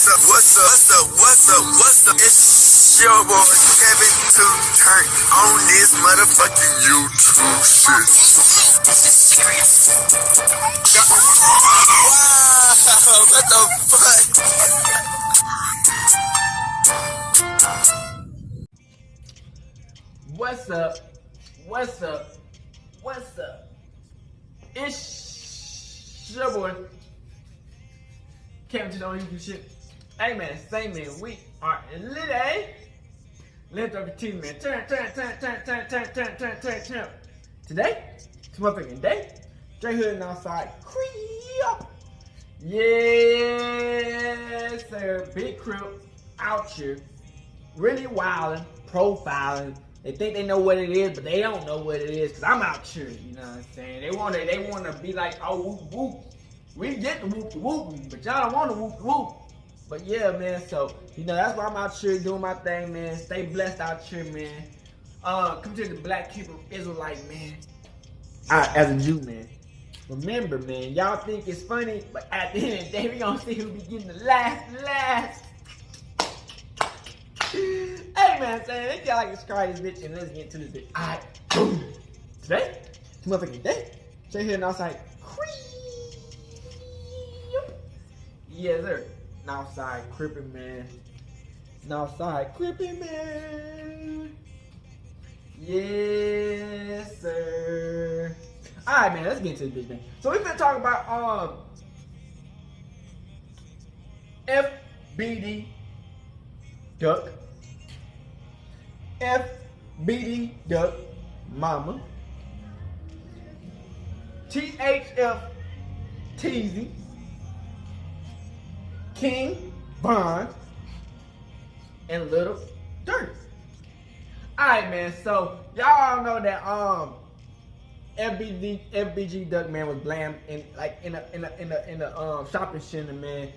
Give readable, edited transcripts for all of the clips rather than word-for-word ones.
What's up? It's your boy Kevin to turn on this motherfucking YouTube shit. This is serious. Wow, what the fuck? What's up? What's up? What's up? It's your boy Kevin to on YouTube shit. Hey man, say man, we are lit, eh? Lift up your teeth, man. Turn. Today, it's motherfucking day. Straight hood and outside. Creep. Yes, sir. Big crib out here. Really wildin', profiling. They think they know what it is, but they don't know what it is. Cause I'm out here, you know what I'm saying? They wanna be like, oh whoop whoop. We get the whoop whoop, but y'all don't want to whoop whoop. But yeah, man, so, you know, that's why I'm out here doing my thing, man. Stay blessed out here, man. Come to the Black Hebrew Israelite, man. As a Jew, man. Remember, man, y'all think it's funny, but at the end of the day, we gonna see who be getting the last. Hey, man, saying, if y'all like to subscribe to this bitch, and let's get to this bitch. Alright, today, it's motherfucking day. Straight here and outside. Yes, sir. Outside crippin', man. Outside crippin', man. Yes, sir. Alright, man, let's get into this bitch, man. So we've been talking about FBD Duck. FBD Duck Mama. THF Teezy. King Von and Little Durk. Alright, man, so y'all know that FBG Duck, man, was blamed in a shopping center, man,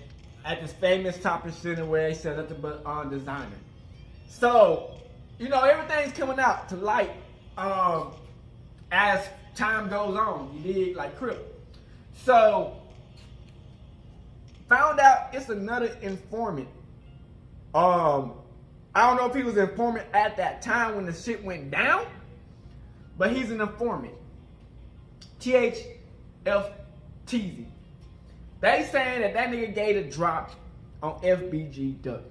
at this famous shopping center where they said nothing but designer. So, you know, everything's coming out to light as time goes on. You dig, like Crip. So found out it's another informant. I don't know if he was an informant at that time when the shit went down, but he's an informant. THF Teezy. They saying that nigga gave a drop on FBG Duck.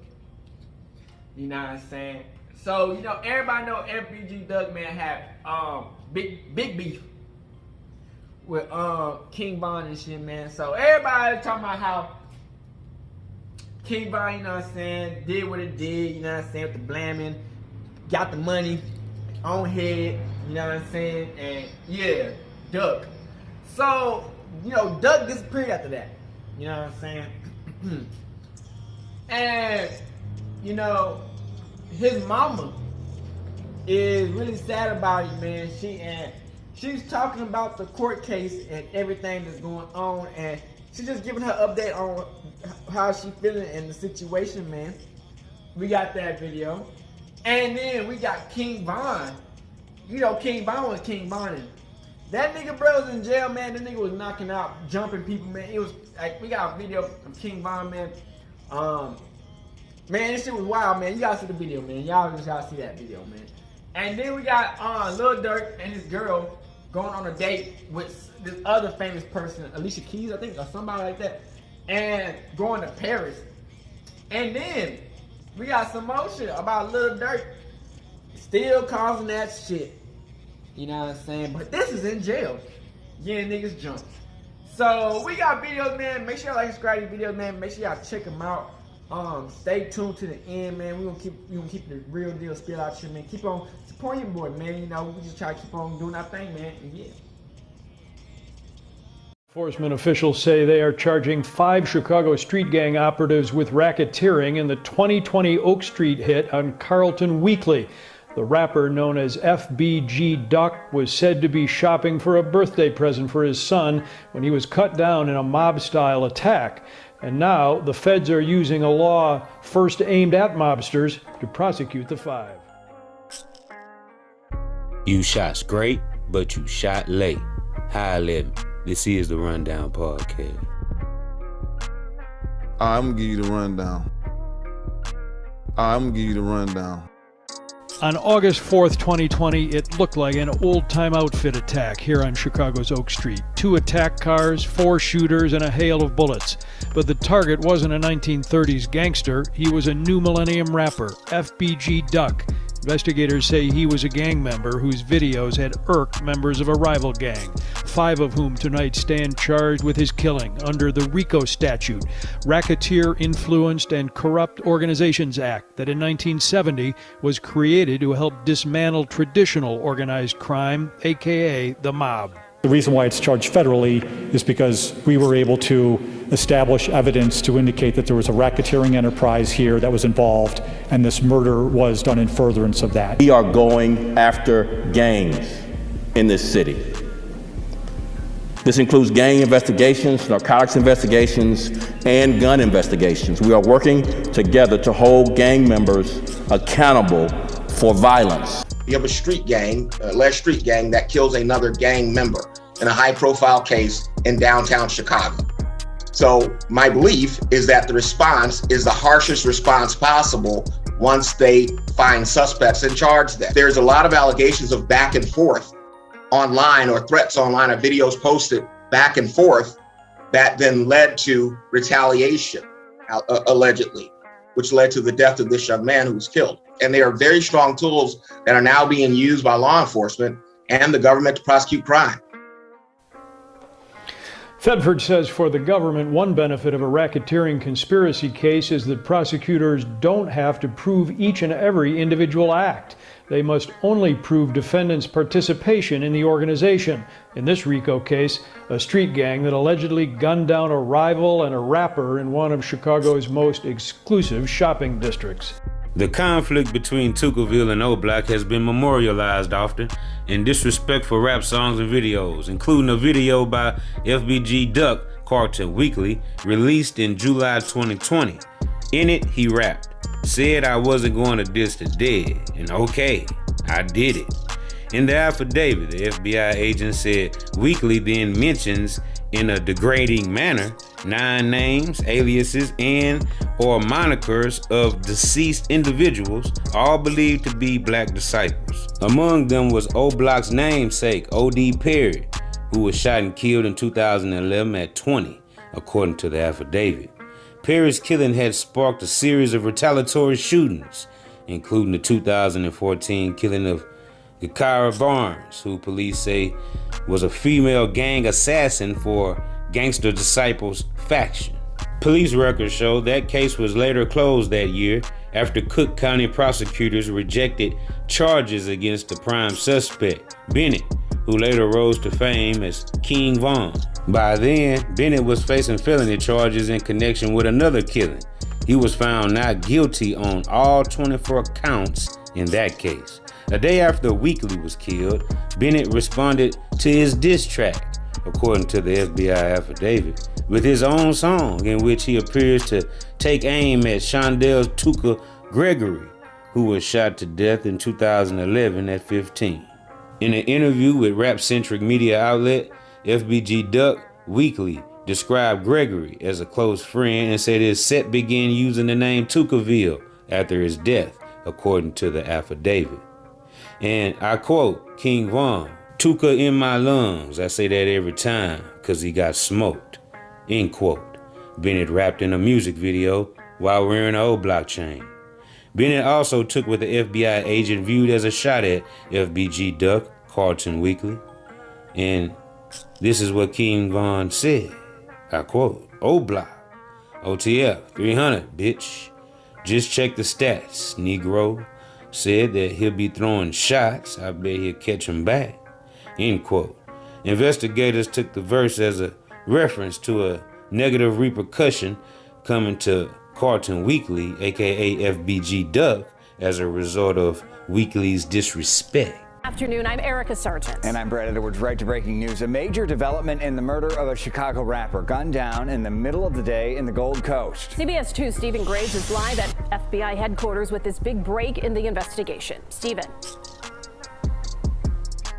You know what I'm saying? So, you know, everybody know FBG Duck, man, had big beef with King Von and shit, man. So everybody talking about how King Von, you know what I'm saying, did what it did, you know what I'm saying, with the blaming, got the money on head, you know what I'm saying, and yeah, Duck. So, you know, Duck disappeared after that, you know what I'm saying, and, you know, his mama is really sad about it, man. She's talking about the court case and everything that's going on, and she's just giving her update on how she feeling in the situation, man. We got that video. And then we got King Von. You know, King Von was King Von. That nigga, bro, was in jail, man. That nigga was knocking out, jumping people, man. It was like, we got a video of King Von, man. Man, this shit was wild, man. You gotta see the video, man. Y'all just gotta see that video, man. And then we got Lil Durk and his girl going on a date with this other famous person, Alicia Keys, I think, or somebody like that, and going to Paris. And then we got some more shit about Lil Durk still causing that shit. You know what I'm saying? But this is in jail. Getting niggas jumped. So we got videos, man. Make sure y'all like and subscribe to these videos, man. Make sure y'all check them out. Stay tuned to the end, man. We gonna keep the real deal spill out here, man. Keep on supporting your boy, man. You know, we just try to keep on doing our thing, man. And yeah. Enforcement officials say they are charging 5 Chicago street gang operatives with racketeering in the 2020 Oak Street hit on Carlton Weekly. The rapper, known as FBG Duck, was said to be shopping for a birthday present for his son when he was cut down in a mob-style attack. And now the feds are using a law first aimed at mobsters to prosecute the 5. You shot straight, but you shot late. High living. This is the Rundown Podcast. I'm gonna give you the rundown. On August 4th, 2020, it looked like an old-time outfit attack here on Chicago's Oak Street. 2 attack cars, 4 shooters, and a hail of bullets. But the target wasn't a 1930s gangster. He was a new millennium rapper, FBG Duck. Investigators say he was a gang member whose videos had irked members of a rival gang, 5 of whom tonight stand charged with his killing under the Rico statute, Racketeer Influenced and Corrupt Organizations Act, that in 1970 was created to help dismantle traditional organized crime, aka the mob. The reason why it's charged federally is because we were able to establish evidence to indicate that there was a racketeering enterprise here that was involved, and this murder was done in furtherance of that. We are going after gangs in this city. This includes gang investigations, narcotics investigations, and gun investigations. We are working together to hold gang members accountable for violence. You have a street gang, alleged street gang, that kills another gang member in a high-profile case in downtown Chicago. So my belief is that the response is the harshest response possible once they find suspects and charge them. There's a lot of allegations of back and forth online, or threats online, or videos posted back and forth that then led to retaliation, allegedly, which led to the death of this young man who was killed. And they are very strong tools that are now being used by law enforcement and the government to prosecute crime. Thetford says for the government, one benefit of a racketeering conspiracy case is that prosecutors don't have to prove each and every individual act. They must only prove defendants' participation in the organization. In this Rico case, a street gang that allegedly gunned down a rival and a rapper in one of Chicago's most exclusive shopping districts. The conflict between Tuckerville and O-Block has been memorialized often in disrespectful rap songs and videos, including a video by FBG Duck, Carlton Weekly, released in July 2020. In it, he rapped, "Said I wasn't going to diss the dead, and okay, I did it." In the affidavit, the FBI agent said Weekly then mentions in a degrading manner 9 names, aliases, and or monikers of deceased individuals, all believed to be black disciples. Among them was O-Block's namesake, O.D. Perry, who was shot and killed in 2011 at 20, according to the affidavit. Perry's killing had sparked a series of retaliatory shootings, including the 2014 killing of Gakara Barnes, who police say was a female gang assassin for Gangster Disciples faction. Police records show that case was later closed that year after Cook County prosecutors rejected charges against the prime suspect, Bennett, who later rose to fame as King Von. By then, Bennett was facing felony charges in connection with another killing. He was found not guilty on all 24 counts in that case. A day after Weekly was killed, Bennett responded to his diss track, according to the FBI affidavit, with his own song in which he appears to take aim at Shondel's Tuka Gregory, who was shot to death in 2011 at 15. In an interview with rap-centric media outlet FBG Duck, Weekly described Gregory as a close friend and said his set began using the name Tuckerville after his death, according to the affidavit. And I quote King Von, "Tuka in my lungs, I say that every time, cause he got smoked," end quote. Bennett rapped in a music video while wearing an O-Block chain. Bennett also took what the FBI agent viewed as a shot at FBG Duck, Carlton Weekly. And this is what King Von said, I quote, "O-Block, OTF, 300, bitch. Just check the stats, Negro. Said that he'll be throwing shots. I bet he'll catch him back," end quote. Investigators took the verse as a reference to a negative repercussion coming to Carlton Weekly, aka FBG Duck, as a result of Weekly's disrespect. Afternoon, I'm Erica Sargent. And I'm Brad Edwards. Right to breaking news. A major development in the murder of a Chicago rapper gunned down in the middle of the day in the Gold Coast. CBS 2's Stephen Graves is live at FBI headquarters with this big break in the investigation. Stephen.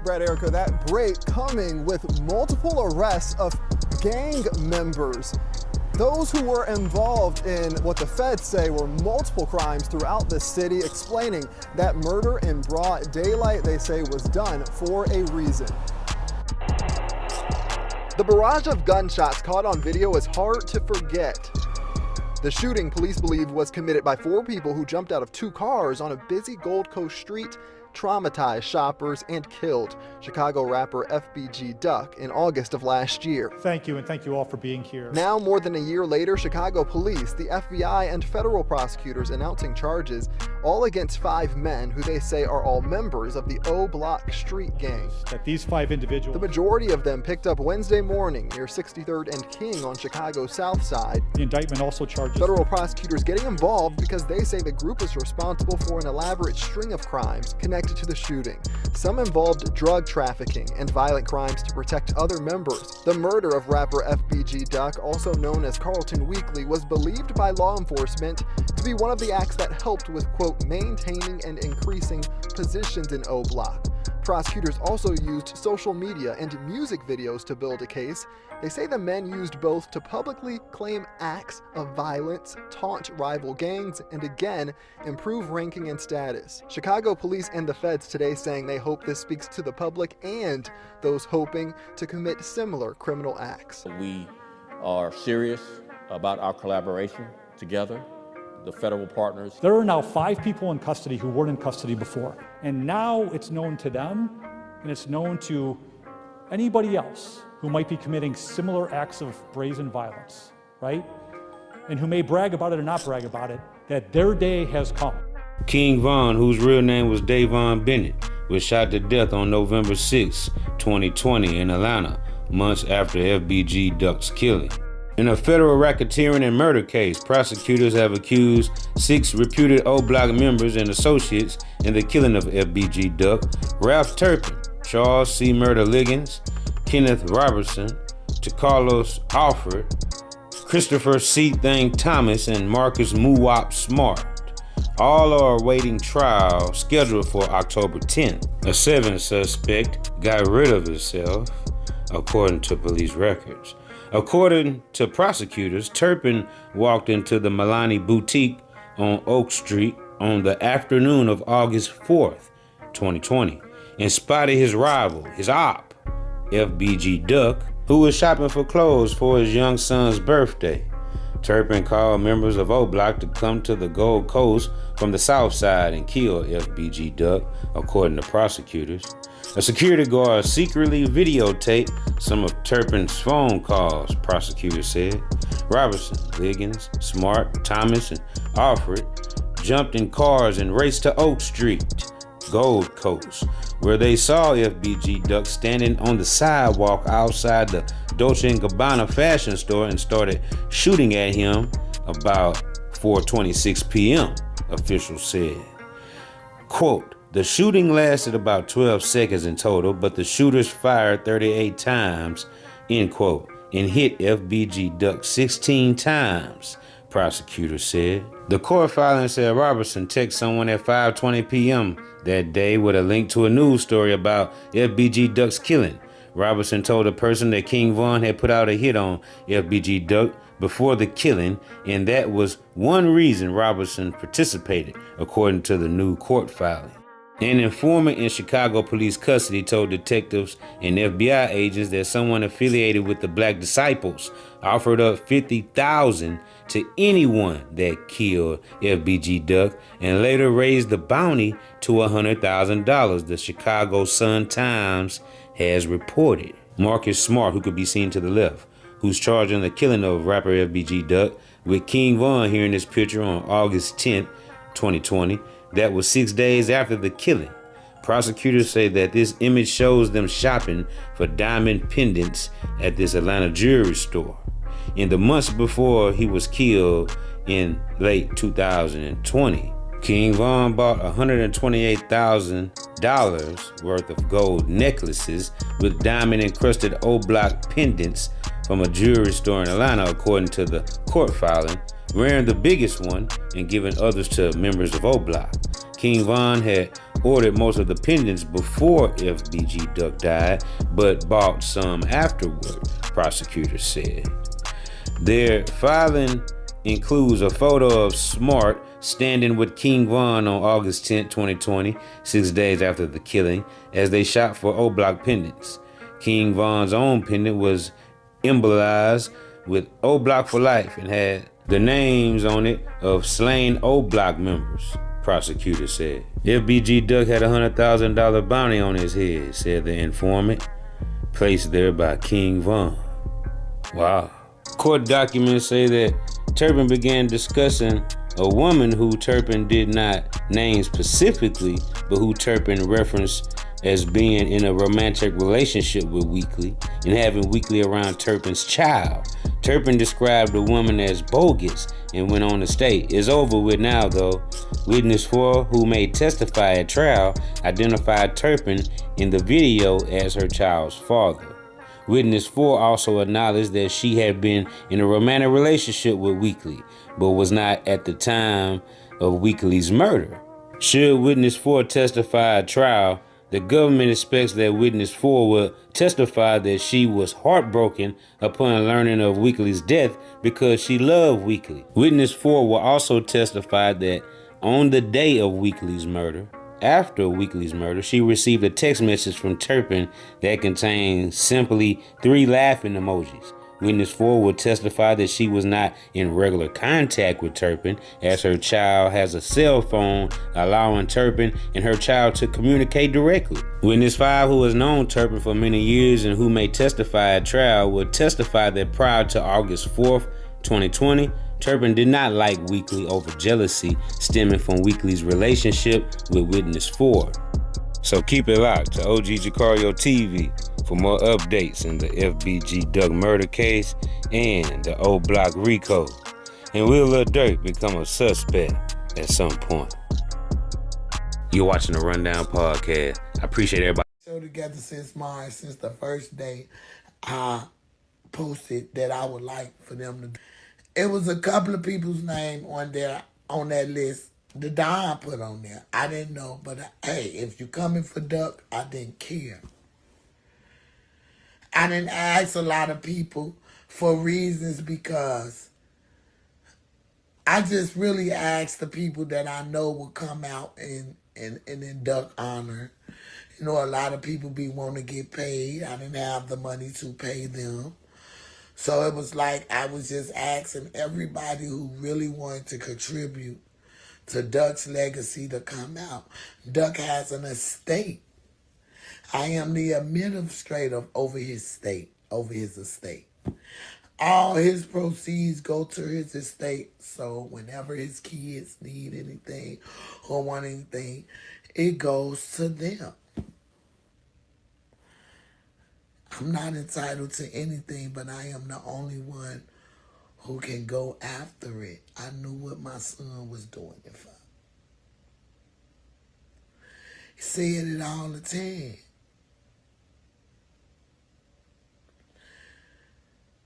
Brad, Erica, that break coming with multiple arrests of gang members. Those who were involved in what the feds say were multiple crimes throughout the city, explaining that murder in broad daylight, they say, was done for a reason. The barrage of gunshots caught on video is hard to forget. The shooting, police believe, was committed by 4 people who jumped out of 2 cars on a busy Gold Coast street, traumatized shoppers, and killed Chicago rapper FBG Duck in August of last year. Thank you, and thank you all for being here. Now, more than a year later, Chicago police, the FBI, and federal prosecutors announcing charges, all against 5 men who they say are all members of the O Block street gang. That these 5 individuals, the majority of them picked up Wednesday morning near 63rd and King on Chicago's south side. The indictment also charges federal prosecutors getting involved because they say the group is responsible for an elaborate string of crimes connected to the shooting. Some involved drug trafficking and violent crimes to protect other members. The murder of rapper FBG Duck, also known as Carlton Weekly, was believed by law enforcement to be one of the acts that helped with, quote, maintaining and increasing positions in O Block. Prosecutors also used social media and music videos to build a case. They say the men used both to publicly claim acts of violence, taunt rival gangs, and again, improve ranking and status. Chicago police and the feds today saying they hope this speaks to the public and those hoping to commit similar criminal acts. We are serious about our collaboration together, the federal partners. There are now 5 people in custody who weren't in custody before. And now it's known to them, and it's known to anybody else who might be committing similar acts of brazen violence, right? And who may brag about it or not brag about it, that their day has come. King Von, whose real name was Davon Bennett, was shot to death on November 6, 2020 in Atlanta, months after FBG Duck's killing. In a federal racketeering and murder case, prosecutors have accused 6 reputed O Block members and associates in the killing of FBG Duck: Ralph Turpin, Charles C. Murder Liggins, Kenneth Robertson, Carlos Alfred, Christopher C. Thang Thomas, and Marcus Muwop Smart. All are awaiting trial scheduled for October 10th. A 7th suspect got rid of himself, according to police records. According to prosecutors, Turpin walked into the Milani Boutique on Oak Street on the afternoon of August 4th, 2020, and spotted his rival, his op, FBG Duck, who was shopping for clothes for his young son's birthday. Turpin called members of O Block to come to the Gold Coast from the south side and kill FBG Duck, according to prosecutors. A security guard secretly videotaped some of Turpin's phone calls, prosecutors said. Robertson, Liggins, Smart, Thomas, and Alfred jumped in cars and raced to Oak Street, Gold Coast, where they saw FBG Duck standing on the sidewalk outside the Dolce & Gabbana fashion store and started shooting at him about 4:26 p.m., officials said. Quote, the shooting lasted about 12 seconds in total, but the shooters fired 38 times, end quote, and hit FBG Duck 16 times, prosecutors said. The court filing said Robertson texted someone at 5:20 p.m. that day with a link to a news story about FBG Duck's killing. Robertson told the person that King Von had put out a hit on FBG Duck before the killing, and that was one reason Robertson participated, according to the new court filing. An informant in Chicago police custody told detectives and FBI agents that someone affiliated with the Black Disciples offered up $50,000 to anyone that killed FBG Duck and later raised the bounty to $100,000, the Chicago Sun-Times has reported. Marcus Smart, who could be seen to the left, who's charged in the killing of rapper FBG Duck, with King Von here in this picture on August 10th, 2020. That was 6 days after the killing. Prosecutors say that this image shows them shopping for diamond pendants at this Atlanta jewelry store. In the months before he was killed in late 2020, King Von bought $128,000 worth of gold necklaces with diamond-encrusted O Block pendants from a jewelry store in Atlanta, according to the court filing, wearing the biggest one and giving others to members of O Block. King Von had ordered most of the pendants before FBG Duck died, but bought some afterward, prosecutors said. Their filing includes a photo of Smart standing with King Von on August 10, 2020, 6 days after the killing, as they shot for O-Block pendants. King Von's own pendant was embolized with O-Block for life and had the names on it of slain O-Block members, prosecutors said. FBG Duck had a $100,000 bounty on his head, said the informant, placed there by King Von. Wow. Court documents say that Turpin began discussing a woman who Turpin did not name specifically, but who Turpin referenced as being in a romantic relationship with Weekly and having Weekly around Turpin's child. Turpin described the woman as bogus and went on to state, "It's over with now though." Witness 4, who may testify at trial, identified Turpin in the video as her child's father. Witness 4 also acknowledged that she had been in a romantic relationship with Weekly, but was not at the time of Weekly's murder. Should Witness 4 testify at trial, the government expects that Witness 4 will testify that she was heartbroken upon learning of Weekly's death because she loved Weekly. Witness 4 will also testify that on the day of Weekly's murder, after Weekly's murder, she received a text message from Turpin that contained simply 3 laughing emojis. Witness 4 will testify that she was not in regular contact with Turpin, as her child has a cell phone allowing Turpin and her child to communicate directly. Witness 5, who has known Turpin for many years and who may testify at trial, will testify that prior to August 4th, 2020, Turpin did not like Weekly over jealousy stemming from Weekly's relationship with Witness 4. So keep it locked to OG Jacario TV for more updates in the FBG Duck murder case and the O-Block Rico. And will Lil Durk become a suspect at some point? You're watching the Rundown Podcast. I appreciate everybody. So together since the first day I posted that I would like for them to. It was a couple of people's name on there on that list. The Don put on there. I didn't know, but hey, if you coming for Duck, I didn't care. I didn't ask a lot of people for reasons because I just really asked the people that I know will come out and in Duck honor. You know, a lot of people be wanting to get paid. I didn't have the money to pay them. So it was like I was just asking everybody who really wanted to contribute to Duck's legacy to come out. Duck has an estate. I am the administrator over his estate. All his proceeds go to his estate. So whenever his kids need anything or want anything, it goes to them. I'm not entitled to anything, but I am the only one who can go after it. I knew what my son was doing it for. He said it all the time.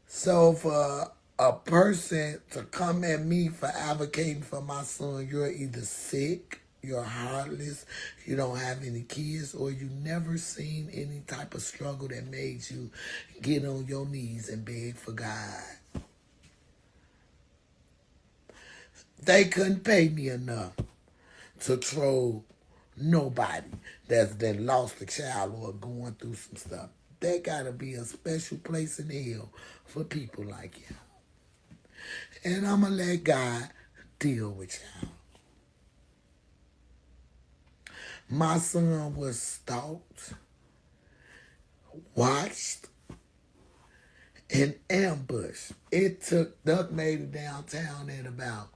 So for a person to come at me for advocating for my son, you're either sick, you're heartless, you don't have any kids, or you never seen any type of struggle that made you get on your knees and beg for God. They couldn't pay me enough to troll nobody that's been lost a child or going through some stuff. There gotta be a special place in hell for people like y'all. And I'ma let God deal with y'all. My son was stalked, watched, and ambushed. It took, Duck made it downtown at about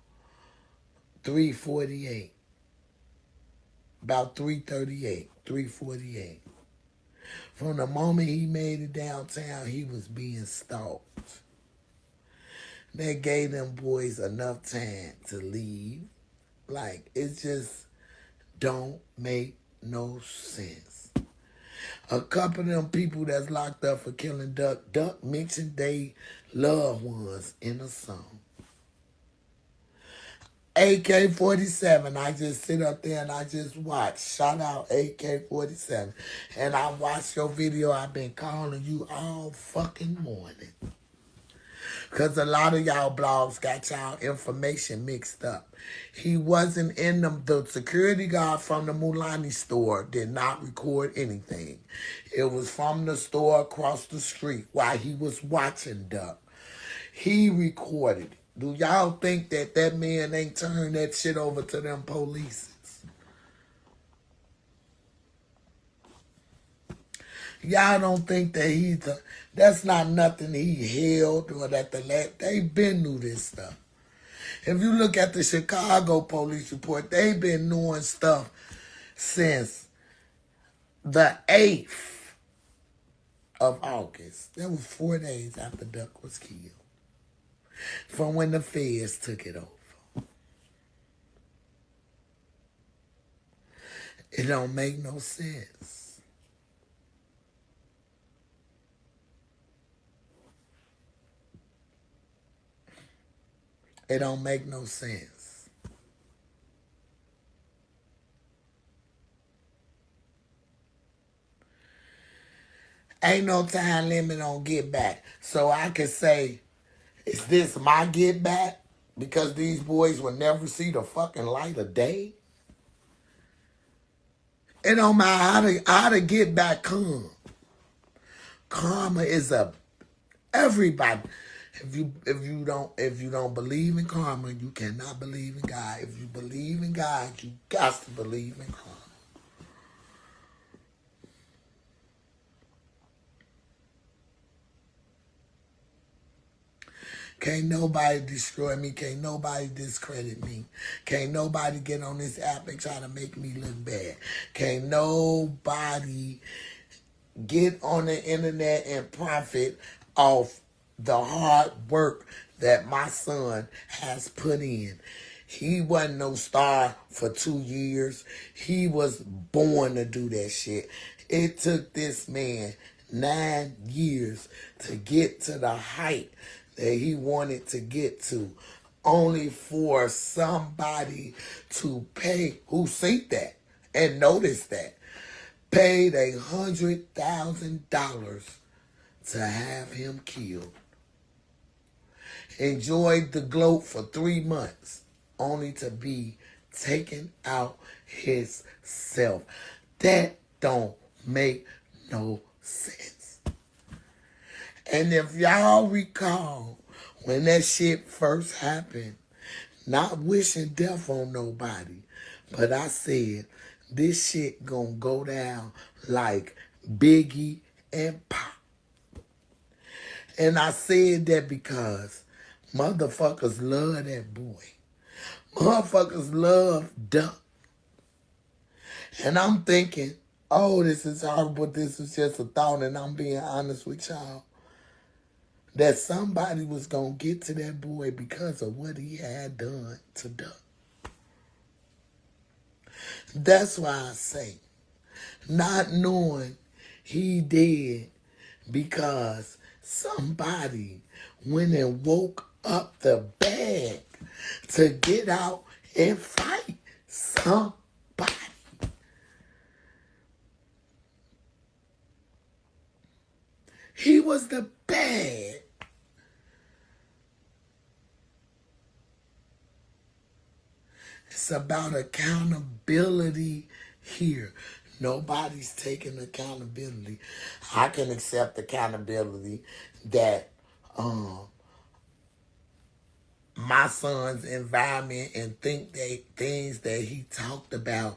3:48. About 3:38, 3:48. From the moment he made it downtown, he was being stalked. They gave them boys enough time to leave. Like, it just don't make no sense. A couple of them people that's locked up for killing Duck mentioned they loved ones in a song. AK-47, I just sit up there and I just watch. Shout out AK-47. And I watched your video. I've been calling you all fucking morning. Because a lot of y'all blogs got y'all information mixed up. He wasn't in the security guard from the Mulani store did not record anything. It was from the store across the street while he was watching Duck. He recorded it. Do y'all think that that man ain't turned that shit over to them police? Y'all don't think that that's not nothing he held or that they've been through this stuff. If you look at the Chicago police report, they've been knowing stuff since the 8th of August. That was 4 days after Duck was killed. From when the feds took it over. It don't make no sense. It don't make no sense. Ain't no time limit on get back. So I can say, is this my get back? Because these boys will never see the fucking light of day? It don't matter how to get back come. Karma is everybody. If you don't believe in karma, you cannot believe in God. If you believe in God, you got to believe in karma. Can't nobody destroy me. Can't nobody discredit me. Can't nobody get on this app and try to make me look bad. Can't nobody get on the internet and profit off the hard work that my son has put in. He wasn't no star for 2 years. He was born to do that shit. It took this man 9 years to get to the height that he wanted to get to, only for somebody to pay, who see that and notice that, paid $100,000 to have him killed. Enjoyed the gloat for 3 months, only to be taken out himself. That don't make no sense. And if y'all recall, when that shit first happened, not wishing death on nobody, but I said, this shit gonna go down like Biggie and Pop. And I said that because motherfuckers love that boy. Motherfuckers love Duck. And I'm thinking, oh, this is horrible. This is just a thought, and I'm being honest with y'all. That somebody was going to get to that boy because of what he had done to Duck. That's why I say, not knowing he did because somebody went and woke up the bag to get out and fight somebody. He was the bag. It's about accountability here. Nobody's taking accountability. I can accept accountability that my son's environment and think that things that he talked about,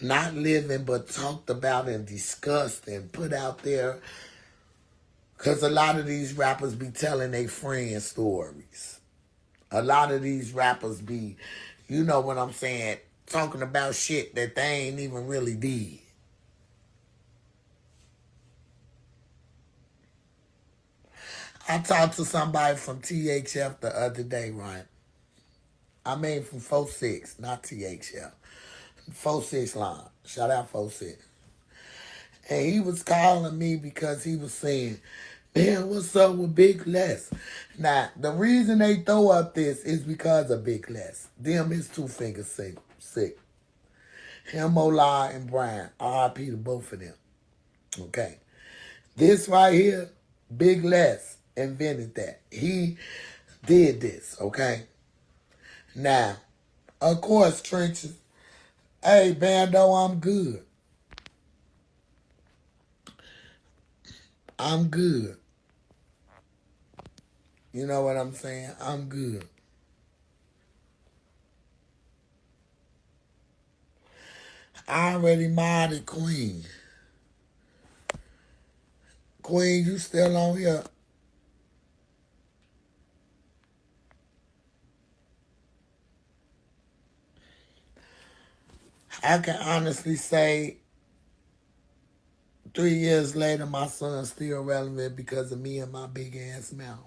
not living, but talked about and discussed and put out there. Because a lot of these rappers be telling their friends stories. A lot of these rappers be, you know what I'm saying, talking about shit that they ain't even really did. I talked to somebody from THF the other day, right? I mean from 46, not THF. 46 line. Shout out 46. And he was calling me because he was saying, man, what's up with Big Les? Now, the reason they throw up this is because of Big Les. Them his two fingers sick. Him, Ola, and Brian. R.I.P. to both of them. Okay. This right here, Big Les, invented that. He did this, okay? Now, of course, Trenches, hey, Bando, I'm good. I'm good. You know what I'm saying? I'm good. I already modded Queen. Queen, you still on here? I can honestly say 3 years later, my son's still relevant because of me and my big ass mouth.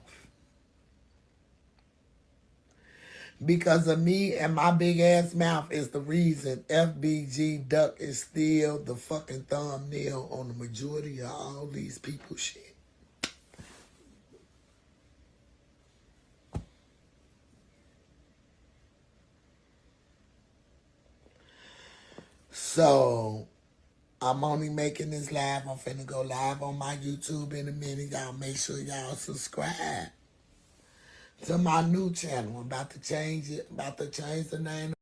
Because of me and my big ass mouth is the reason FBG Duck is still the fucking thumbnail on the majority of all these people shit. So, I'm only making this live. I'm finna go live on my YouTube in a minute. Y'all make sure y'all subscribe to my new channel. I'm about to change it. About to change the name.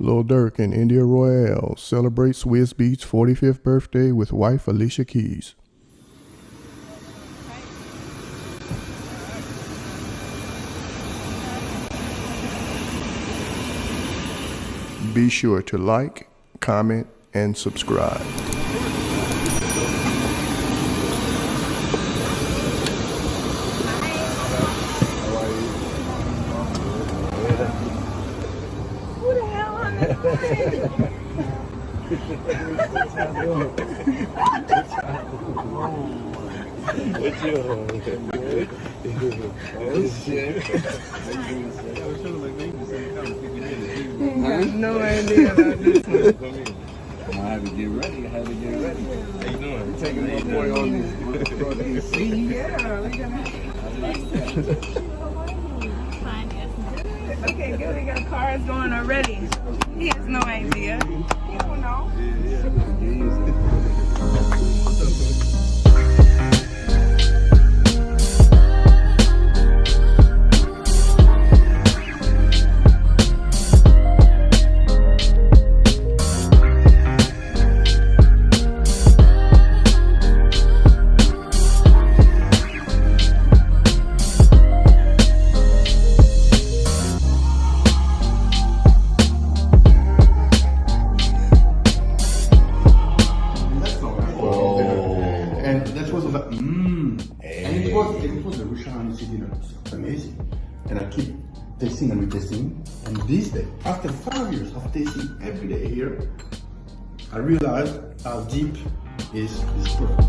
Lil Durk and India Royale celebrate Swizz Beatz' 45th birthday with wife Alicia Keys. Be sure to like, comment, and subscribe. Who the hell on this plane? What's your oh shit. I have no idea about this one. I had to get ready. How you doing? You taking my boy on these seats? Yeah, we're gonna. Okay, good. We got cars going already. He has no idea. He don't know. Amazing. And I keep tasting and retesting. And this day, after 5 years of tasting every day here, I realized how deep is this product.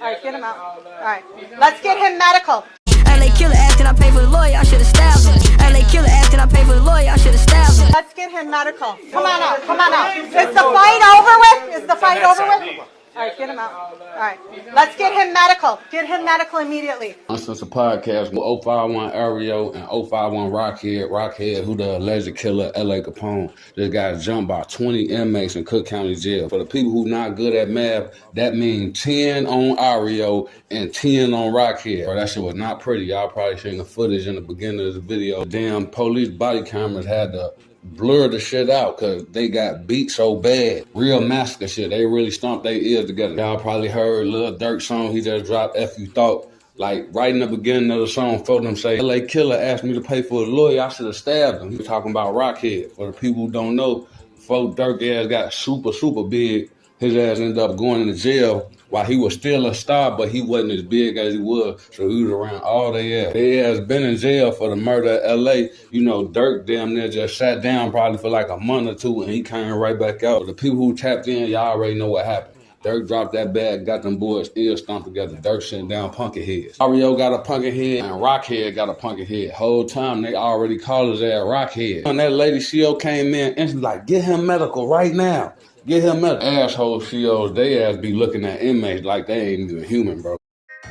All right, get him out. All right, let's get him medical. LA killer asking I pay for the lawyer, I should have stabbed him. LA killer asking I pay for the lawyer, I should have stabbed him. Let's get him medical. Come on out, come on out. Is the fight over with? Is the fight over with? All right, get him out. All right, let's get him medical. Get him medical immediately. Since a podcast with 051 Ario and 051 Rockhead, who the alleged killer LA Capone, just got jumped by 20 inmates in Cook County Jail. For the people who not good at math, that means 10 on Ario and 10 on Rockhead. That shit was not pretty. Y'all probably seen the footage in the beginning of the video. Damn police body cameras had to blur the shit out because they got beat so bad. Real massacre shit. They really stomped their ears together. Y'all probably heard Lil Durk song he just dropped, F You Thought. Like right in the beginning of the song, for them say, LA killer asked me to pay for a lawyer, I should have stabbed him. He was talking about Rockhead. For the people who don't know, before Durk ass got super big, his ass ended up going into jail while he was still a star, but he wasn't as big as he was, so he was around all they ass. They has been in jail for the murder of LA. You know, Durk damn near just sat down probably for like a month or two, and he came right back out. The people who tapped in, y'all already know what happened. Durk dropped that bag, got them boys ears stomped together. Durk sitting down punkin' heads. Mario got a punkin' head and Rockhead got a punkin' head. Whole time they already called his ass Rockhead. When that lady CO came in and she's like, get him medical right now. Get him medical. Asshole COs, they ass be looking at inmates like they ain't even human, bro.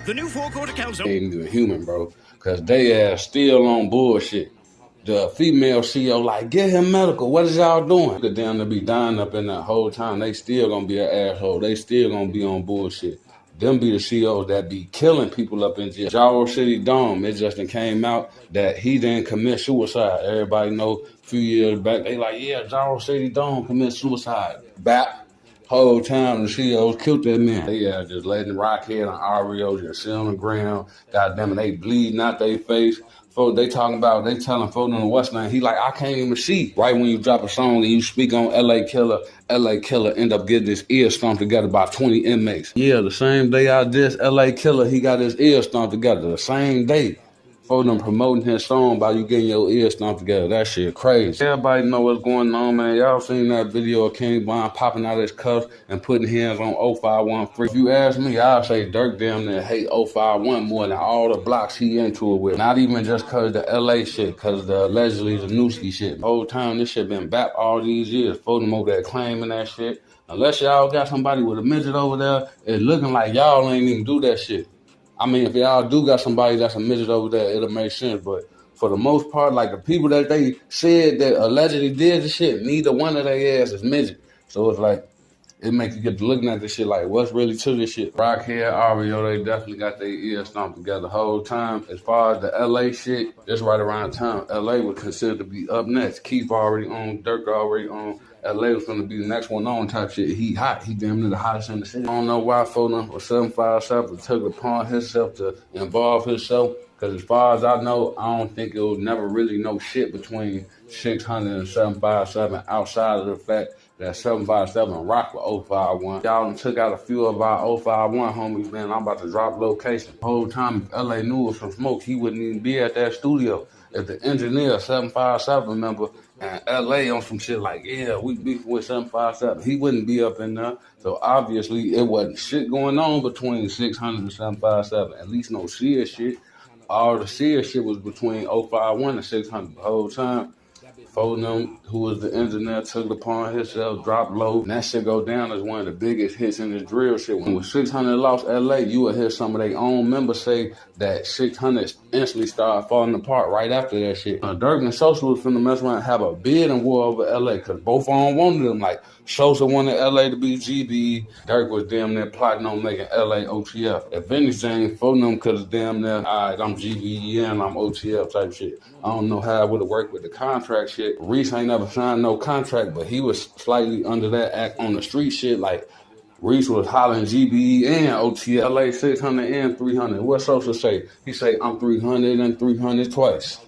The new four-quarter council. They ain't even human, bro. Cause they ass still on bullshit. The female CEO like, get him medical. What is y'all doing? Get them to be dying up in that whole time. They still gonna be an asshole. They still gonna be on bullshit. Them be the CEOs that be killing people up in jail. Jarrell City Dome, it just came out that he didn't commit suicide. Everybody know a few years back, they like, yeah, Jarrell City Dome commit suicide. Bap. Whole time the CEOs killed that man. They just letting Rockhead and Ario just sit on the ground. Goddamn it, they bleeding out their face. Folks, they talking about, they telling folks on the West Line, he like, I can't even see. Right when you drop a song and you speak on LA Killer end up getting his ear stomped together by 20 inmates. Yeah, the same day I dissed LA Killer, he got his ear stomped together. The same day. For them promoting his song by you getting your ears stomped together. That shit crazy. Everybody know what's going on, man. Y'all seen that video of Kenny Bond popping out his cuffs and putting hands on 051 Free. If you ask me, I'll say Durk damn near hate 051 more than all the blocks he into it with. Not even just cause the LA shit, cause the allegedly the Newski shit. The whole time this shit been back all these years. For them over there claiming that shit. Unless y'all got somebody with a midget over there, it's looking like y'all ain't even do that shit. I mean, if y'all do got somebody that's a midget over there, it'll make sense. But for the most part, like the people that they said that allegedly did the shit, neither one of their ass is midget. So it's like, it makes you get to looking at this shit like, what's really to this shit? Rockhead, Ario, they definitely got their ears stomped together the whole time. As far as the LA shit, just right around the time, LA was considered to be up next. Keith already on, Durk already on. LA was going to be the next one on type shit. He hot. He damn near the hottest in the city. I don't know why Foden or 757 took it upon himself to involve himself. Because as far as I know, I don't think it was never really no shit between 600 and 757 outside of the fact that 757 rock with 051. Y'all done took out a few of our 051 homies, man. I'm about to drop location. The whole time, if LA knew it was from smoke, he wouldn't even be at that studio. If the engineer, 757 member, and LA on some shit like, yeah, we beef with 757, he wouldn't be up in there. So obviously, it wasn't shit going on between 600 and 757. At least no serious shit. All the serious shit was between 051 and 600 the whole time. Foden, who was the engineer, took it upon himself, dropped low, and that shit go down as one of the biggest hits in this drill shit. When 600 lost LA, you would hear some of their own members say that 600 instantly started falling apart right after that shit. Durk and Sosa was finna mess around and have a bidding war over LA, because both of them wanted them. Like, Sosa wanted LA to be GB, Durk was damn near plotting on making LA OTF. If anything, Foden could have damn near, all right, I'm GB and I'm OTF type shit. I don't know how it would have worked with the contract shit. Reese ain't never signed no contract, but he was slightly under that act on the street shit. Like, Reese was hollering GBE and OTF, LA 600 and 300. What Sosa say? He say, I'm 300 and 300 twice.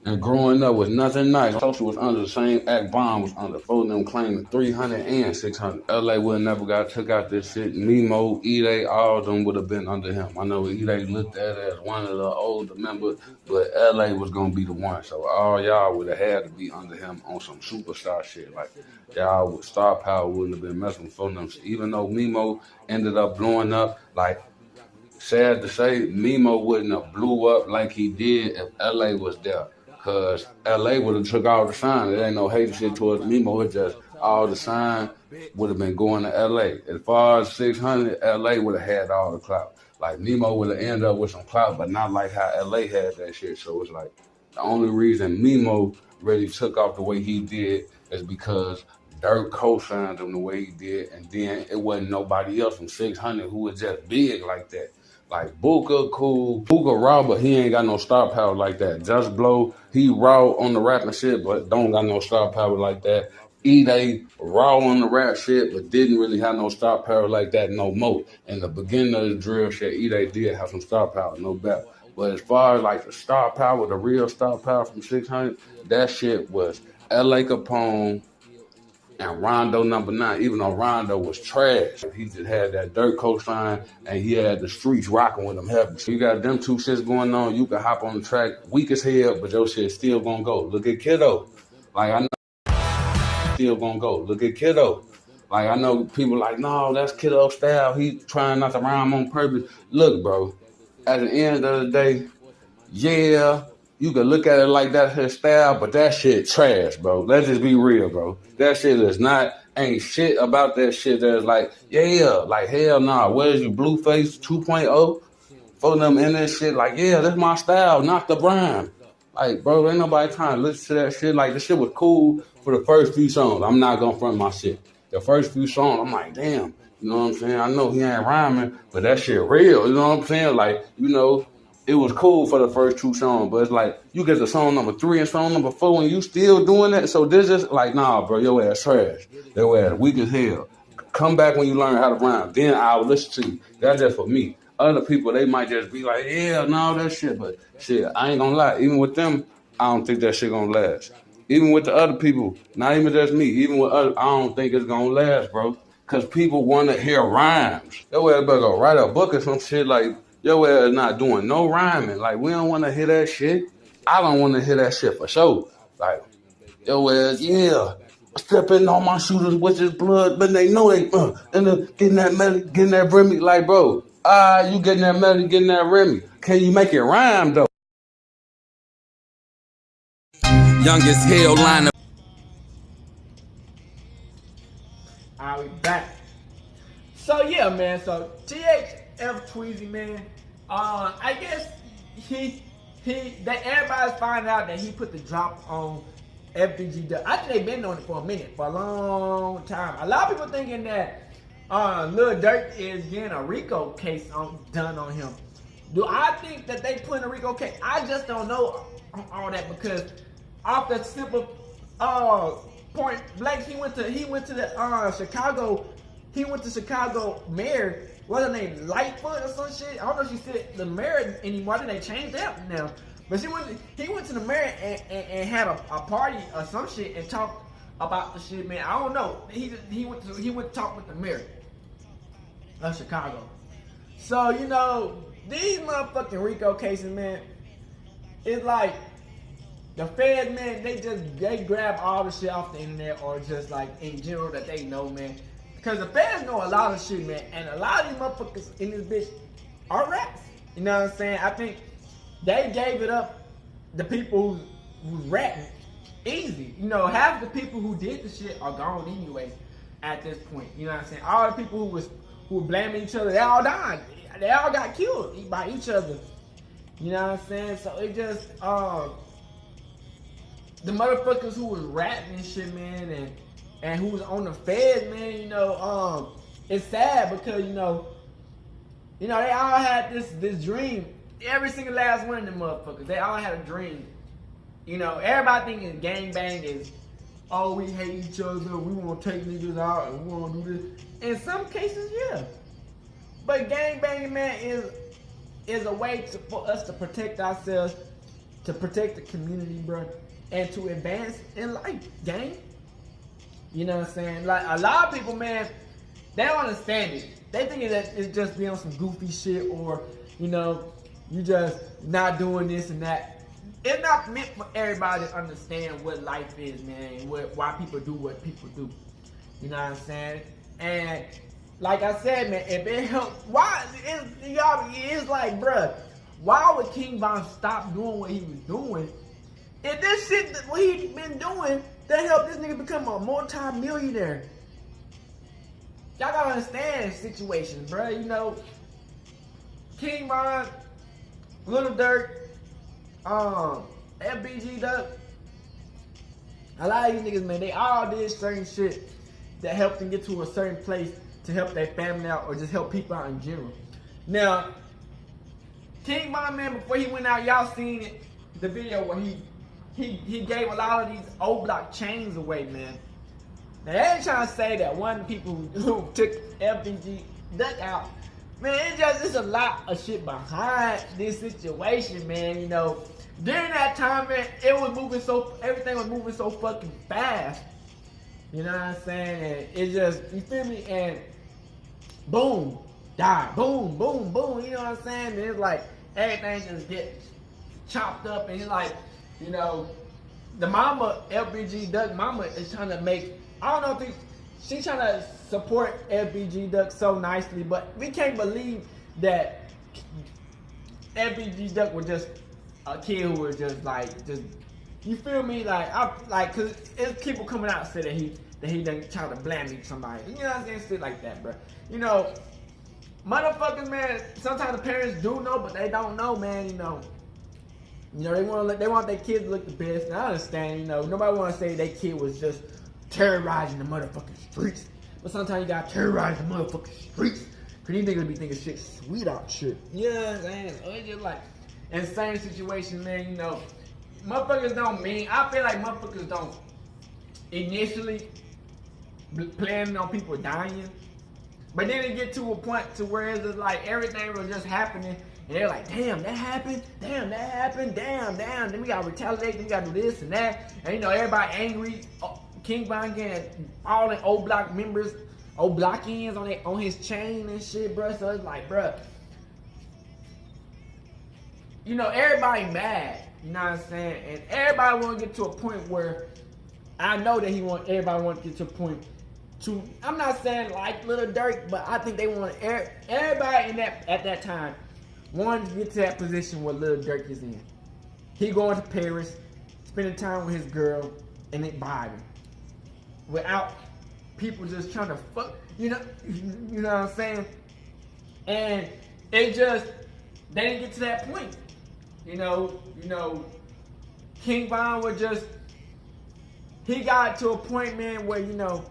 And growing up was nothing nice. Sosa was under the same act Bond was under. Foden claiming 300 and 600. LA would have never got took out this shit. Nemo, Ide, all of them would have been under him. I know Ide looked at it as one of the older members, but LA was going to be the one. So all y'all would have had to be under him on some superstar shit. Like, y'all with star power wouldn't have been messing with Foden. Even though Nemo ended up blowing up, like, sad to say, Nemo wouldn't have blew up like he did if LA was there. Because LA would have took all the sign. There ain't no hate shit towards Nemo. It's just all the sign would have been going to LA. As far as 600, LA would have had all the clout. Like, Nemo would have ended up with some clout, but not like how LA had that shit. So it's like, the only reason Nemo really took off the way he did is because Durk co-signed him the way he did, and then it wasn't nobody else from 600 who was just big like that. Like, Booker, cool. Booker raw, but he ain't got no star power like that. Just Blow, he raw on the rapping shit, but don't got no star power like that. Ide raw on the rap shit, but didn't really have no star power like that no more. In the beginning of the drill shit, Ide did have some star power, no doubt. But as far as like the star power, the real star power from 600, that shit was L.A. Capone and Rondo number 9, even though Rondo was trash. He just had that Durk cosign, and he had the streets rocking with him heavy. So you got them two shits going on. You can hop on the track weak as hell, but your shit still gonna go. Look at Kiddo. Like, I know still gonna go. Look at Kiddo. Like, I know people like, no, that's Kiddo style. He trying not to rhyme on purpose. Look, bro, at the end of the day, yeah, you can look at it like that's his style, but that shit trash, bro. Let's just be real, bro. That shit is not, ain't shit about that shit that's like, yeah, like hell nah. Where's you Blueface 2.0? For them in this shit, like, yeah, that's my style, not the rhyme. Like, bro, ain't nobody trying to listen to that shit. Like, the shit was cool for the first few songs. I'm not gonna front my shit. The first few songs, I'm like, damn, you know what I'm saying? I know he ain't rhyming, but that shit real, you know what I'm saying? Like, you know, it was cool for the first 2 songs, but it's like, you get to song number 3 and song number 4 and you still doing that? So this is like, nah, bro, your ass trash. Your ass weak as hell. Come back when you learn how to rhyme. Then I'll listen to you. That's just for me. Other people, they might just be like, yeah, no, that shit. But shit, I ain't gonna lie. Even with them, I don't think that shit gonna last. Even with the other people, not even just me, even with others, I don't think it's gonna last, bro. Because people want to hear rhymes. Your ass better go write a book or some shit like, your ass not doing no rhyming. Like, we don't want to hear that shit. I don't want to hear that shit for sure. Like, your ass, yeah. Stepping on my shooters with his blood, but they know they and getting that melody, getting that Remy. Like, bro, you getting that melody, getting that Remy. Can you make it rhyme though? Youngest hell lineup. I'll be back. So yeah, man. So THF Teezy, man. I guess that everybody's finding out that he put the drop on FBG Durk. I think they've been on it for a minute, for a long time. A lot of people thinking that Lil Durk is getting a Rico case done on him. Do I think that they put in a Rico case? I just don't know all that, because off the simple point blank, he went to the Chicago. He went to Chicago mayor. What's her name? Lightfoot or some shit. I don't know if she said the mayor anymore. I think they changed that now. But he went to the mayor and had a party or some shit and talked about the shit, man. I don't know. He went to talk with the mayor of Chicago. So, you know, these motherfucking Rico cases, man, it's like the feds, man, they grab all the shit off the internet, or just like in general that they know, man. Because the feds know a lot of shit, man, and a lot of these motherfuckers in this bitch are rats. You know what I'm saying? I think they gave it up, the people who's ratting, easy. You know, half the people who did the shit are gone anyway at this point. You know what I'm saying? All the people who were blaming each other, they all died. They all got killed by each other. You know what I'm saying? So it just, the motherfuckers who was ratting and shit, man, and who was on the feds, man, you know, it's sad because, you know, they all had this dream. Every single last one of them motherfuckers, they all had a dream. You know, everybody thinking gangbang is, oh, we hate each other, we want to take niggas out, and we want to do this. In some cases, yeah. But gangbanging, man, is a way for us to protect ourselves, to protect the community, bro, and to advance in life, gang. You know what I'm saying? Like, a lot of people, man, they don't understand it. They think that it's just being on some goofy shit, or, you know, you just not doing this and that. It's not meant for everybody to understand what life is, man, why people do what people do. You know what I'm saying? And like I said, man, if it helps, why? It's like, bruh, why would King Von stop doing what he was doing? If this shit, what he been doing, that helped this nigga become a multi-millionaire. Y'all gotta understand situations, bruh. You know, King Von, Lil Durk, FBG Durk, a lot of these niggas, man, they all did certain shit that helped them get to a certain place to help their family out, or just help people out in general. Now, King Von, man, before he went out, y'all seen it, the video where he gave a lot of these old block chains away, man. Now, they ain't trying to say that one of the people who took FBG Durk out, man, it's a lot of shit behind this situation, man. You know, during that time, man, everything was moving so fucking fast. You know what I'm saying? And it just, you feel me? And boom, die. Boom, boom, boom. You know what I'm saying? And it's like everything just gets chopped up, and it's like, you know, the mama, FBG Durk mama, is trying to make, I don't know if she trying to support FBG Duck so nicely, but we can't believe that FBG Duck was just a kid who was just you feel me? Cause it's people coming out and say that he done try to blame somebody. You know what I'm saying? Shit like that, bro. You know, motherfuckers, man. Sometimes the parents do know, but they don't know, man. You know, they want their kids to look the best. And I understand. You know, nobody want to say their kid was just terrorizing the motherfucking streets. But sometimes you gotta terrorize the motherfucking streets. Cause these niggas be thinking shit sweet out shit. You know what I'm saying? So it's just like insane situation, man. You know, motherfuckers don't mean. I feel like motherfuckers don't initially planning on people dying, but then it get to a point to where it's just like everything was just happening, and they're like, damn, that happened, damn, that happened, damn. Then we gotta retaliate, then we gotta do this and that, and you know everybody angry. King Von getting all the old block members, old block ends on his chain and shit, bro. So it's like, bro, you know everybody mad. You know what I'm saying? And everybody want to get to a point where I know that everybody want to get to a point to, I'm not saying like Little Durk, but I think they want everybody at that time wanted to get to that position where Little Durk is in. He going to Paris, spending time with his girl, and they vibing without people just trying to fuck. You know what I'm saying? And it just they didn't get to that point. You know, King Von was just, he got to a point, man, where, you know,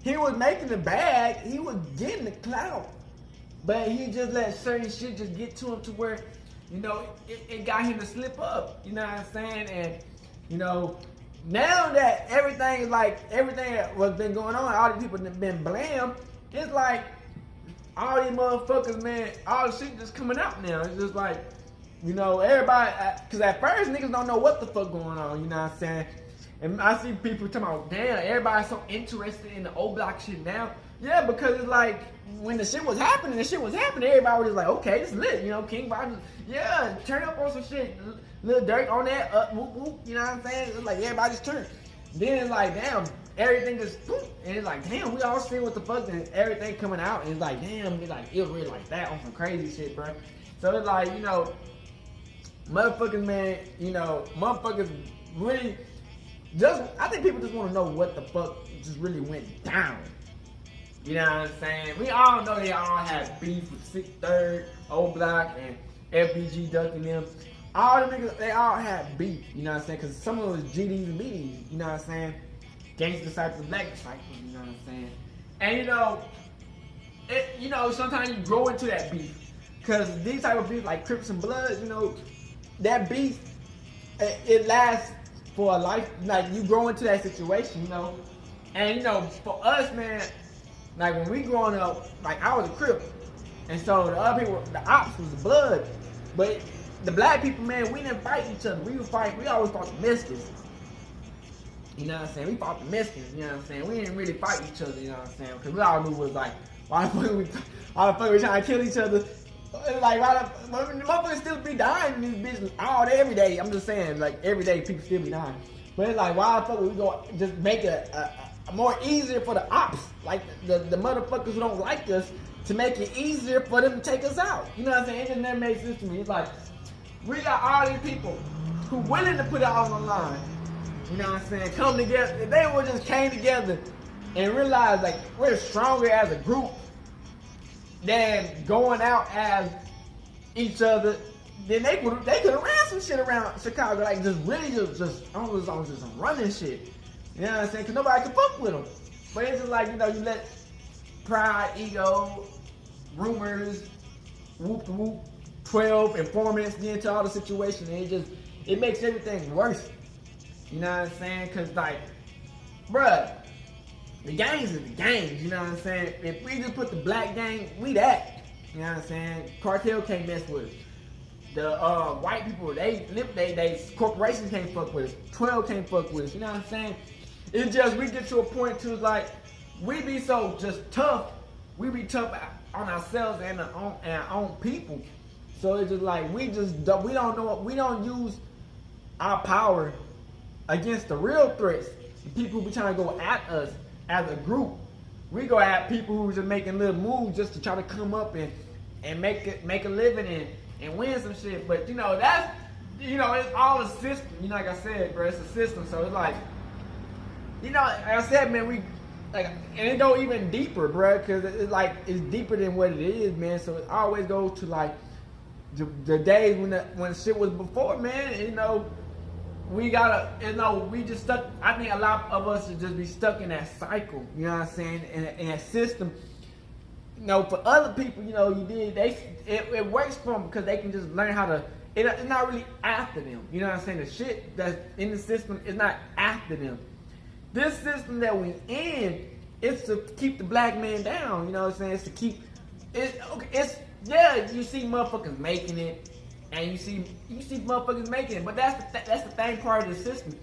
he was making the bag, he was getting the clout, but he just let certain shit just get to him to where, you know, it got him to slip up, you know what I'm saying? And, you know, now that everything that was been going on, all these people that been blamed, it's like, all these motherfuckers, man, all the shit just coming out now. It's just like, you know, everybody, because at first niggas don't know what the fuck going on, you know what I'm saying? And I see people talking about, damn, everybody's so interested in the old block shit now. Yeah, because it's like, when the shit was happening, everybody was just like, okay, it's lit, you know, King Von, yeah, turn up on some shit, Little Durk on that, whoop, whoop, you know what I'm saying? It's like, everybody just turned. Then it's like, damn, everything just, boop, and it's like, damn, we all see what the fuck, and everything coming out, and it's like, damn, it's like, it really like that on some crazy shit, bro. So it's like, you know, motherfuckers, man, you know, motherfuckers really I think people just want to know what the fuck just really went down. You know what I'm saying? We all know they all had beef with 6th, 3rd, Old Block, and FBG Duck and them. All them niggas, they all had beef, you know what I'm saying? Because some of them was GDs and BDs, you know what I'm saying? Gangsta Disciples, Black Disciples, you know what I'm saying? And you know, sometimes you grow into that beef. Because these type of beef, like Crips and Bloods, you know, that beef, it lasts for a life. Like, you grow into that situation, you know. And, you know, for us, man, like, when we growing up, like, I was a Crip. And so the other people, the ops was the blood. But the black people, man, we didn't fight each other. We always fought the Mexicans. You know what I'm saying? We fought the Mexicans, you know what I'm saying? We didn't really fight each other, you know what I'm saying? Because we all knew was like, why the fuck we trying to kill each other? Like, why the motherfuckers still be dying in this bitch all day, every day. I'm just saying, like, every day people still be dying. But it's like, why the fuck would we go just make it more easier for the ops, like the motherfuckers who don't like us, to make it easier for them to take us out? You know what I'm saying? It just never made sense to me. It's like, we got all these people who willing to put it all on the line. You know what I'm saying? Come together. If they would just came together and realized, like, we're stronger as a group than going out as each other, then they could have ran some shit around Chicago, like just really just running shit. You know what I'm saying? Because nobody could fuck with them. But it's just like, you know, you let pride, ego, rumors, whoop whoop, 12 informants get into all the situation, and it makes everything worse. You know what I'm saying? Because, like, bruh, the gangs is the gangs, you know what I'm saying? If we just put the black gang, we that. You know what I'm saying? Cartel can't mess with us. The white people, they corporations can't fuck with us. 12 can't fuck with us, you know what I'm saying? It's just, we get to a point to, like, we be so just tough. We be tough on ourselves and our own people. So it's just like, we don't use our power against the real threats. The people who be trying to go at us. as a group, we go at people who just making little moves just to try to come up and make a living and win some shit. But you know, that's, you know, it's all a system. You know, like I said, bro, it's a system. So it's like, you know, like I said, man, we like, and it go even deeper, bro, because it's like it's deeper than what it is, man. So it always goes to like the days when shit was before, man. And, you know, we gotta, you know, we just stuck. I think a lot of us should just be stuck in that cycle. You know what I'm saying? In that system. You know, for other people, you know, it works for them because they can just learn how to. It's not really after them. You know what I'm saying? The shit that's in the system is not after them. This system that we in is to keep the black man down. You know what I'm saying? It's to keep it. Okay, it's, yeah. You see motherfuckers making it, and you see motherfuckers making it. But that's the thing part of the system.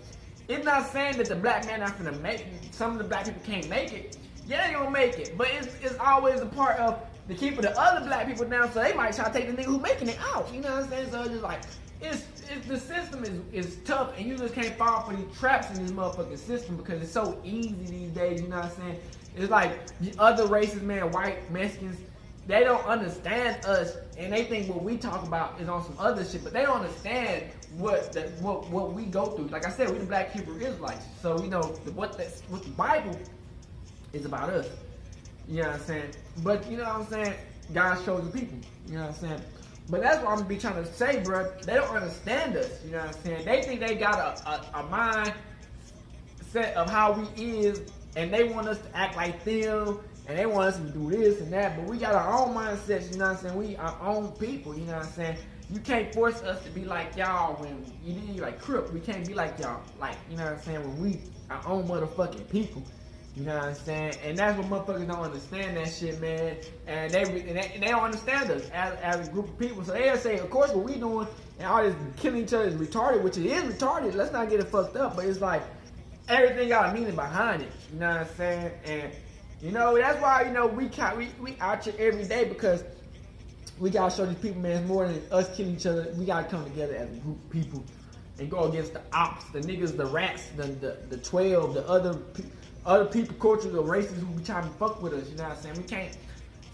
It's not saying that the black man not gonna make it. Some of the black people can't make it. Yeah, they gonna make it. But it's always a part of the keeping the other black people down, so they might try to take the nigga who's making it out. You know what I'm saying? So it's just like, the system is tough, and you just can't fall for these traps in this motherfucking system because it's so easy these days. You know what I'm saying? It's like the other races, man, white, Mexicans, they don't understand us, and they think what we talk about is on some other shit, but they don't understand what we go through. Like I said, we the Black Hebrew Israelites, so you know what the Bible is about us. You know what I'm saying? But you know what I'm saying? God shows the people. You know what I'm saying? But that's what I'm gonna be trying to say, bro. They don't understand us. You know what I'm saying? They think they got a mind set of how we is, and they want us to act like them, and they want us to do this and that. But we got our own mindsets. You know what I'm saying? We our own people. You know what I'm saying? You can't force us to be like y'all when you need like Crip. We can't be like y'all. Like, you know what I'm saying? When we our own motherfucking people. You know what I'm saying? And that's what motherfuckers don't understand that shit, man. And they don't understand us as a group of people. So they'll say, of course, what we doing and all this killing each other is retarded, which it is retarded. Let's not get it fucked up. But it's like, everything got a meaning behind it. You know what I'm saying? And, you know, that's why, you know, we out here every day because we gotta show these people, man, it's more than us killing each other. We gotta come together as a group of people and go against the ops, the niggas, the rats, the 12, the other people, cultures, or races who be trying to fuck with us, you know what I'm saying? We can't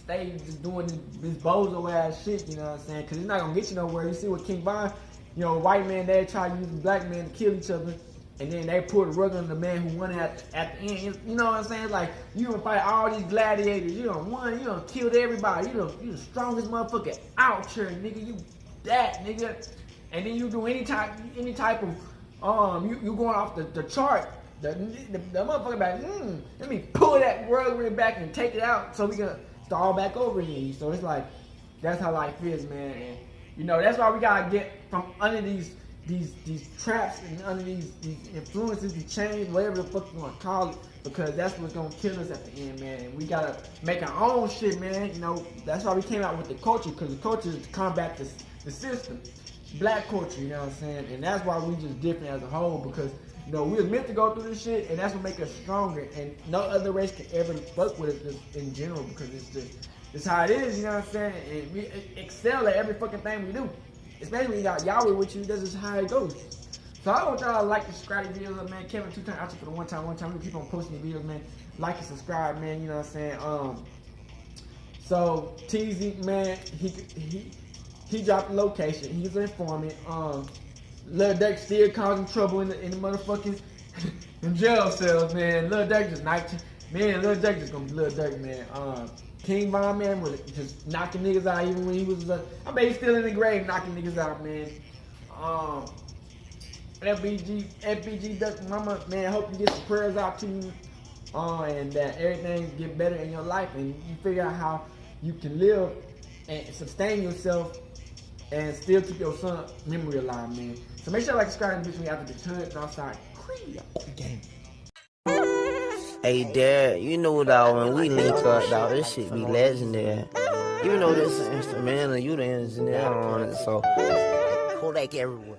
stay just doing this bozo ass shit, you know what I'm saying? Because it's not gonna get you nowhere. You see what King Von, you know, white man, they try to use the black man to kill each other, and then they put a rug on the man who won at the end. You know what I'm saying? It's like, you gonna fight all these gladiators, you done won, you done killed everybody, you the strongest motherfucker out here, nigga, you that, nigga. And then you do any type of, you going off the chart. The motherfucker back, let me pull that rug back and take it out so we can start back over again. So it's like, that's how life is, man. And you know, that's why we gotta get from under these traps and under these influences, these chains, whatever the fuck you wanna call it, because that's what's gonna kill us at the end, man. And we gotta make our own shit, man. You know, that's why we came out with the culture, because the culture is to combat the system. Black culture, you know what I'm saying? And that's why we just different as a whole, because you know, we was meant to go through this shit, and that's what make us stronger. And no other race can ever fuck with us in general, because it's how it is, you know what I'm saying? And we excel at every fucking thing we do. Especially when you got Yahweh with you, that's just how it goes. So I want y'all to like and subscribe to the videos, man. Kevin 2 times out for the one time. We keep on posting the videos, man. Like and subscribe, man, you know what I'm saying? So Teezy, man, he dropped the location. He's an informant. Lil Durk still causing trouble in the motherfucking in jail cells, man. Lil Durk just Lil Durk just gonna be Lil Durk, man. King Von, man, was just knocking niggas out even when he was, I bet he's still in the grave knocking niggas out, man. FBG Duck Mama, man, I hope you get some prayers out to you, and that everything get better in your life, and you figure out how you can live and sustain yourself and still keep your son's memory alive, man. So make sure you like, subscribe, and me after the hood, Northside Creed game. Hey, Dad, you know, dog, when we link up, dog, this shit be legendary. You know this instrumental, you the engineer on it, so Kodak everywhere.